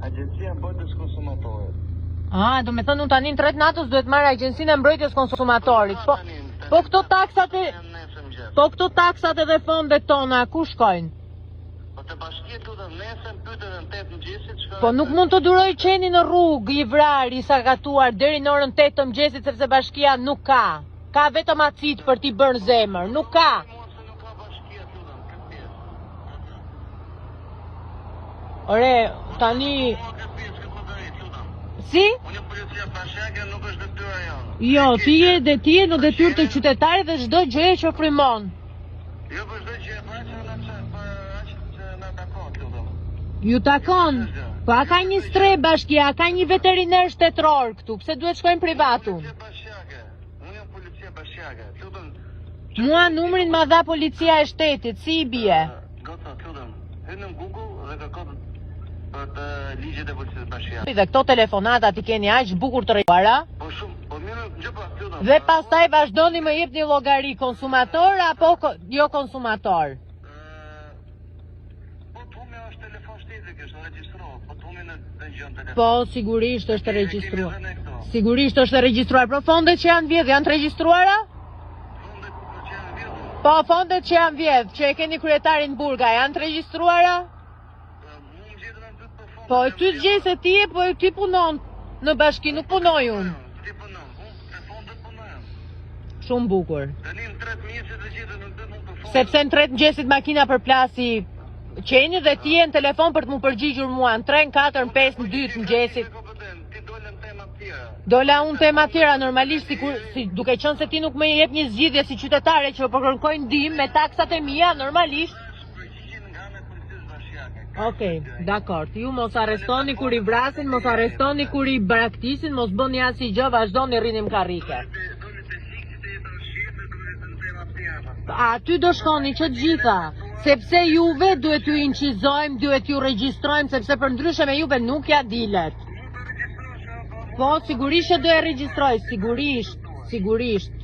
Agjencia Mbrojtjes Konsumatorit. Do me thënë unë tani në 3 natës duhet marrë Agjencinë e Mbrojtjes Konsumatorit. Po këto taksat edhe fondet tona ku shkojnë? Po të bashkia tutën nesër pyetën në 8 mëngjesit shkojnë. Po nuk mund të duroj qeni në rrugë i vrarë i sakatuar deri në orën 8 të mëngjesit sepse bashkia nuk ka. Ka vetëm acit për t'i bërë zemër, nuk ka. Nuk ka bashkia tutën, këtë pjesë. Ore, tani... Si? Unë policia bashkjake nuk është detyra jonë. Jo, ti je në detyrë të qytetarit dhe çdo gjë që frymon. Jo, për çdo gjë, për aq që na takon tutën. Ju takon? Po a ka një stre bashkia, a ka një veteriner shtetëror këtu, pse duhet shkojnë privatu? Unë jam policia bashkjake, tutën. Mua numrin ma dha policia e shtetit, si i bie? Gota, tutën. Hynë në Google dhe kërkon për të ligjet e policisë bashkjake. Dhe këto telefonata ti keni aq bukur të regjuara? Po shumë, po mirë, gjëpa, tutën. Dhe pastaj vazhdoni më jepni llogari konsumator apo jo konsumator? Po tumi është telefon shtetit, është regjistruar. Po tumi në gjën telefon. Po sigurisht është regjistruar. Sigurisht është regjistruar. Pro fondet që janë vjedh janë të regjistruara? Fondet që janë vjedhur. Po fondet që janë vjedh, që e keni kryetarin Burga, janë të regjistruara? Po ty të gjej se ti ti punon në bashki, nuk punoj unë. Ti punon, te fondet punojmë. Shumë bukur. Tani në 3 mëngjesit të gjithë nuk do mund të fondë. Sepse në 3 mëngjesit makina përplasi qeni dhe ti je në telefon për të mu përgjigjur mua në 3, 4, 5, në 2 mëngjesit. Ti dolën tema tjera. Dola unë tema tjera normalisht duke qenë se ti nuk më jep një zgjidhje si qytetare që po kërkoj ndihmë me taksat e mia normalisht. Okej, dakord. Ju mos arrestoni kur i vrasin, mos arrestoni kur i braktisin, mos bëni asnjë gjë, vazhdoni rrinim karrike. Aty do shkoni që të gjitha, sepse juve duhet ju inqizojmë, duhet ju regjistrojmë, sepse për ndryshe me juve nuk ja dilet. Po, sigurisht që do e regjistroj, sigurisht.